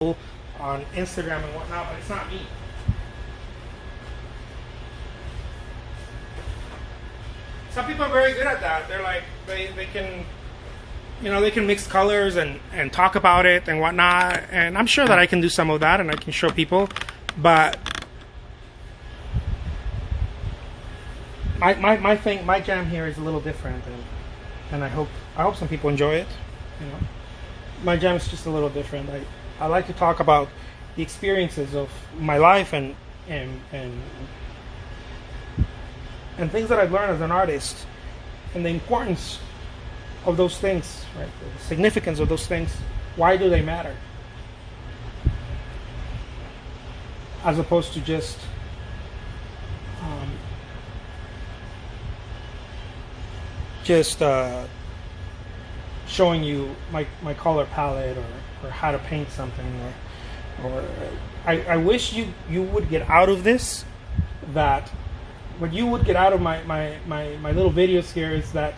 on Instagram and whatnot, but it's not me. Some people are very good at that. They're like they can, they can mix colors and talk about it and whatnot. And I'm sure that I can do some of that and I can show people, but my jam here is a little different, and I hope some people enjoy it. My jam is just a little different. I like to talk about the experiences of my life and things that I've learned as an artist, and the importance of those things, right? The significance of those things. Why do they matter? As opposed to just showing you my color palette or how to paint something, or I wish you would get out of this that what you would get out of my little videos here is that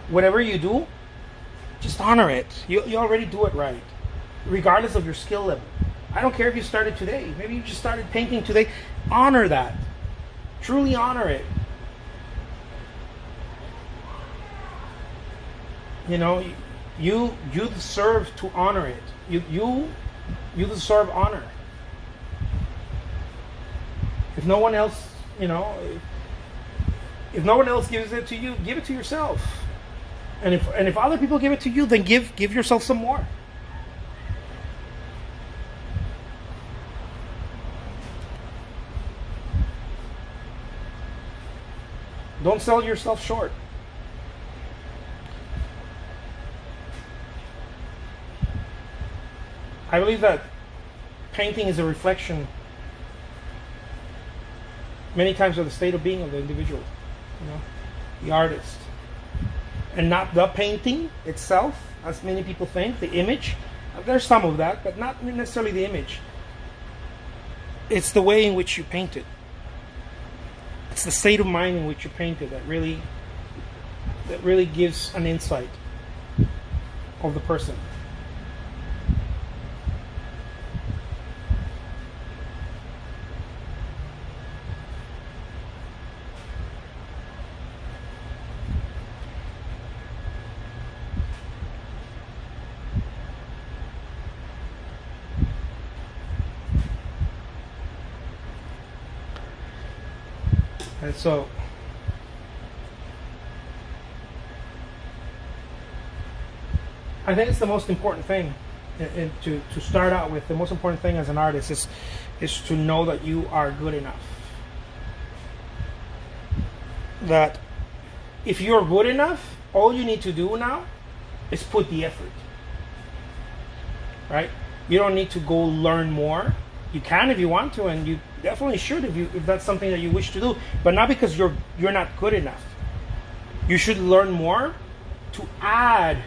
whatever you do, just honor it. You already do it right, regardless of your skill level. I don't care if you started today. Maybe you just started painting today. Honor that. Truly honor it. You deserve to honor it. You deserve honor. If no one else, if no one else gives it to you, give it to yourself. And if other people give it to you, then give yourself some more. Don't sell yourself short. I believe that painting is a reflection many times of the state of being of the individual, the artist. And not the painting itself, as many people think, the image. There's some of that, but not necessarily the image. It's the way in which you paint it. It's the state of mind in which you paint it that really gives an insight of the person. And so, I think it's the most important thing to start out with. The most important thing as an artist is to know that you are good enough. That if you're good enough, all you need to do now is put the effort. Right? You don't need to go learn more. You can if you want to, and you definitely should if that's something that you wish to do, but not because you're not good enough. You should learn more to add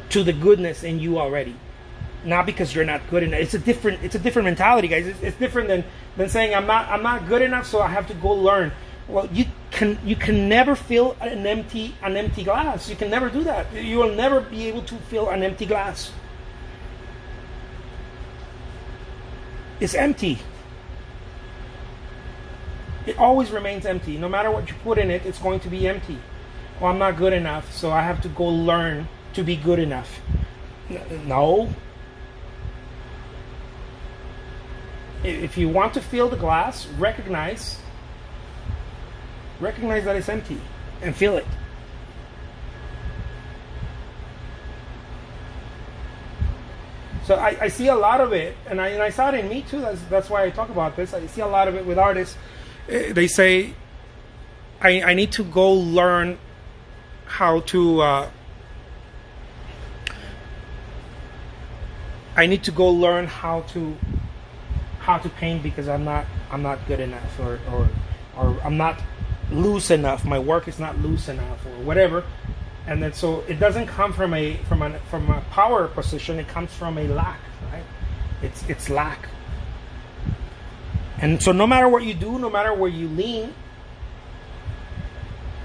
to the goodness in you already, not because you're not good enough. It's a different mentality, guys. It's different than saying I'm not good enough, so I have to go learn. Well, you can never fill an empty glass. You can never do that. You will never be able to fill an empty glass. It's empty. It always remains empty. No matter what you put in it, it's going to be empty. Well, I'm not good enough, so I have to go learn to be good enough. No. If you want to fill the glass, recognize that it's empty and fill it. So I see a lot of it, and I saw it in me too. That's why I talk about this. I see a lot of it with artists. They say, I need to go learn how to. I need to go learn how to paint because I'm not good enough, or I'm not loose enough. My work is not loose enough, or whatever. And then so it doesn't come from a power position. It comes from a lack, right? It's lack. And so no matter what you do, no matter where you lean,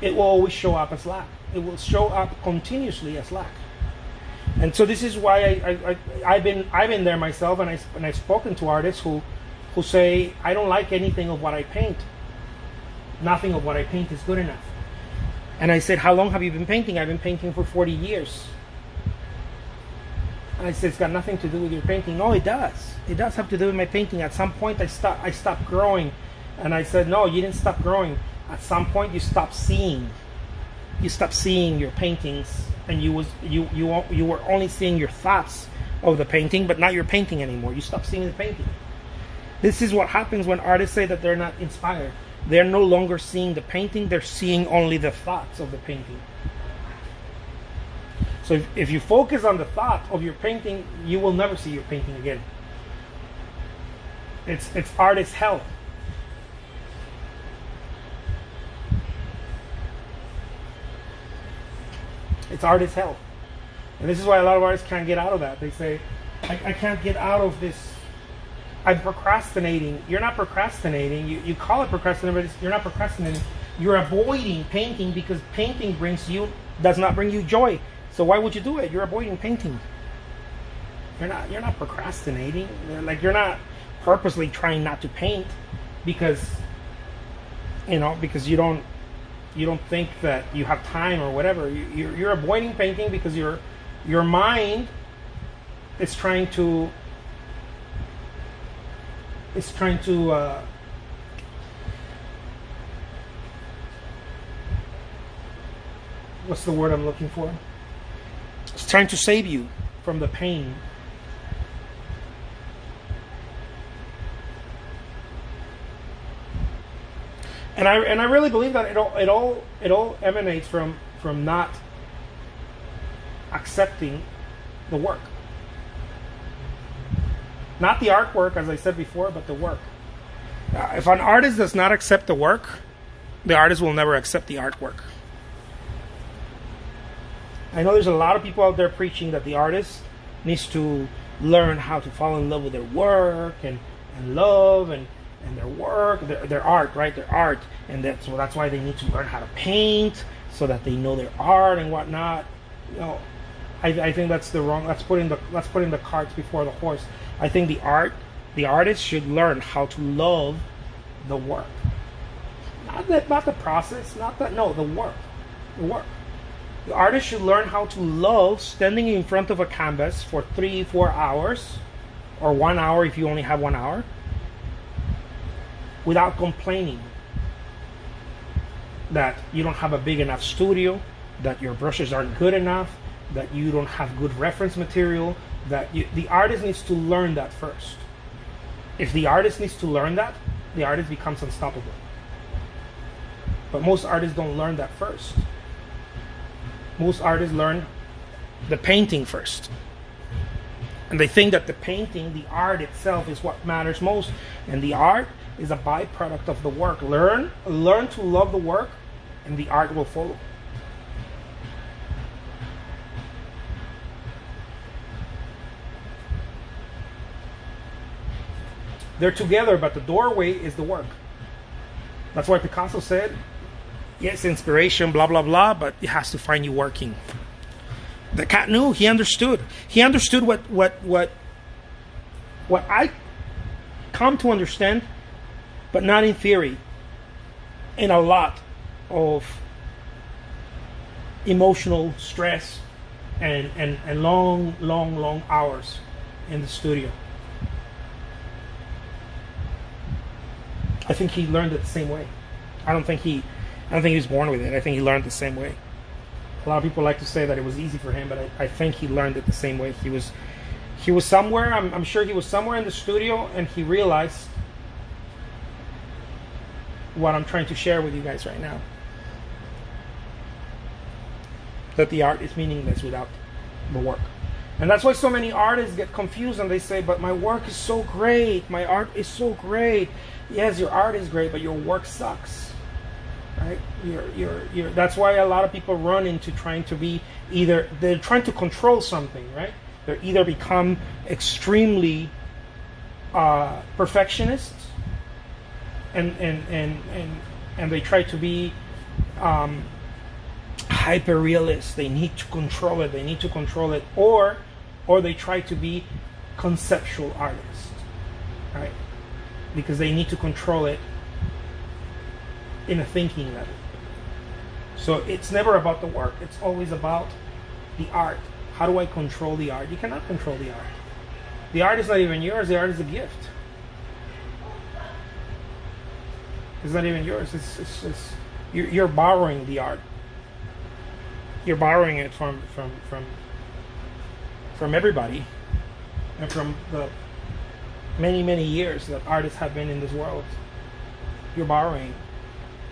it will always show up as lack. It will show up continuously as lack. And so this is why I've been there myself, and I've spoken to artists who say, I don't like anything of what I paint. Nothing of what I paint is good enough. And I said, how long have you been painting? I've been painting for 40 years. And I said, it's got nothing to do with your painting. No, it does. It does have to do with my painting. At some point, I stopped growing. And I said, no, you didn't stop growing. At some point, you stopped seeing. You stopped seeing your paintings, and you were only seeing your thoughts of the painting, but not your painting anymore. You stopped seeing the painting. This is what happens when artists say that they're not inspired. They're no longer seeing the painting, they're seeing only the thoughts of the painting. So if you focus on the thought of your painting, you will never see your painting again. It's artist hell. It's artist hell. And this is why a lot of artists can't get out of that. They say, I can't get out of this. I'm procrastinating. You're not procrastinating. You call it procrastinating, but you're not procrastinating. You're avoiding painting because painting does not bring you joy. So why would you do it? You're avoiding painting. You're not procrastinating. You're not purposely trying not to paint because you don't think that you have time or whatever. You're avoiding painting because your mind is trying to what's the word I'm looking for? It's trying to save you from the pain. And I really believe that it all emanates from not accepting the work. Not the artwork, as I said before, but the work. If an artist does not accept the work, the artist will never accept the artwork. I know there's a lot of people out there preaching that the artist needs to learn how to fall in love with their work and love and their work, their art, right? Their art, and that's why they need to learn how to paint so that they know their art and whatnot. I think that's the wrong. Let's put in the carts before the horse. I think the artist should learn how to love the work, not the process, the work, the work. The artist should learn how to love standing in front of a canvas for 3-4 hours, or 1 hour if you only have 1 hour, without complaining that you don't have a big enough studio, that your brushes aren't good enough, that you don't have good reference material, the artist needs to learn that first. If the artist needs to learn that, the artist becomes unstoppable. But most artists don't learn that first. Most artists learn the painting first. And they think that the painting, the art itself, is what matters most. And the art is a byproduct of the work. Learn to love the work, and the art will follow. They're together, but the doorway is the work. That's why Picasso said, yes, inspiration, blah, blah, blah, but it has to find you working. The cat knew. He understood. He understood what I come to understand, but not in theory. In a lot of emotional stress and long hours in the studio. I think he learned it the same way. I don't think he was born with it. I think he learned the same way. A lot of people like to say that it was easy for him, but I think he learned it the same way. He was somewhere. I'm sure he was somewhere in the studio, and he realized what I'm trying to share with you guys right now. That the art is meaningless without the work. And that's why so many artists get confused and they say, but my work is so great. My art is so great. Yes, your art is great, but your work sucks. Right? That's why a lot of people run into trying to be they're trying to control something, right? They either become extremely perfectionists and they try to be hyper realist. They need to control it. They need to control it, or they try to be conceptual artists, right? Because they need to control it in a thinking level. So it's never about the work. It's always about the art. How do I control the art? You cannot control the art. The art is not even yours. The art is a gift. It's not even yours. It's you're borrowing the art. You're borrowing it from everybody, and from the many years that artists have been in this world. You're borrowing.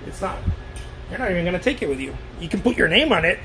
It's not. You're not even going to take it with you. You can put your name on it,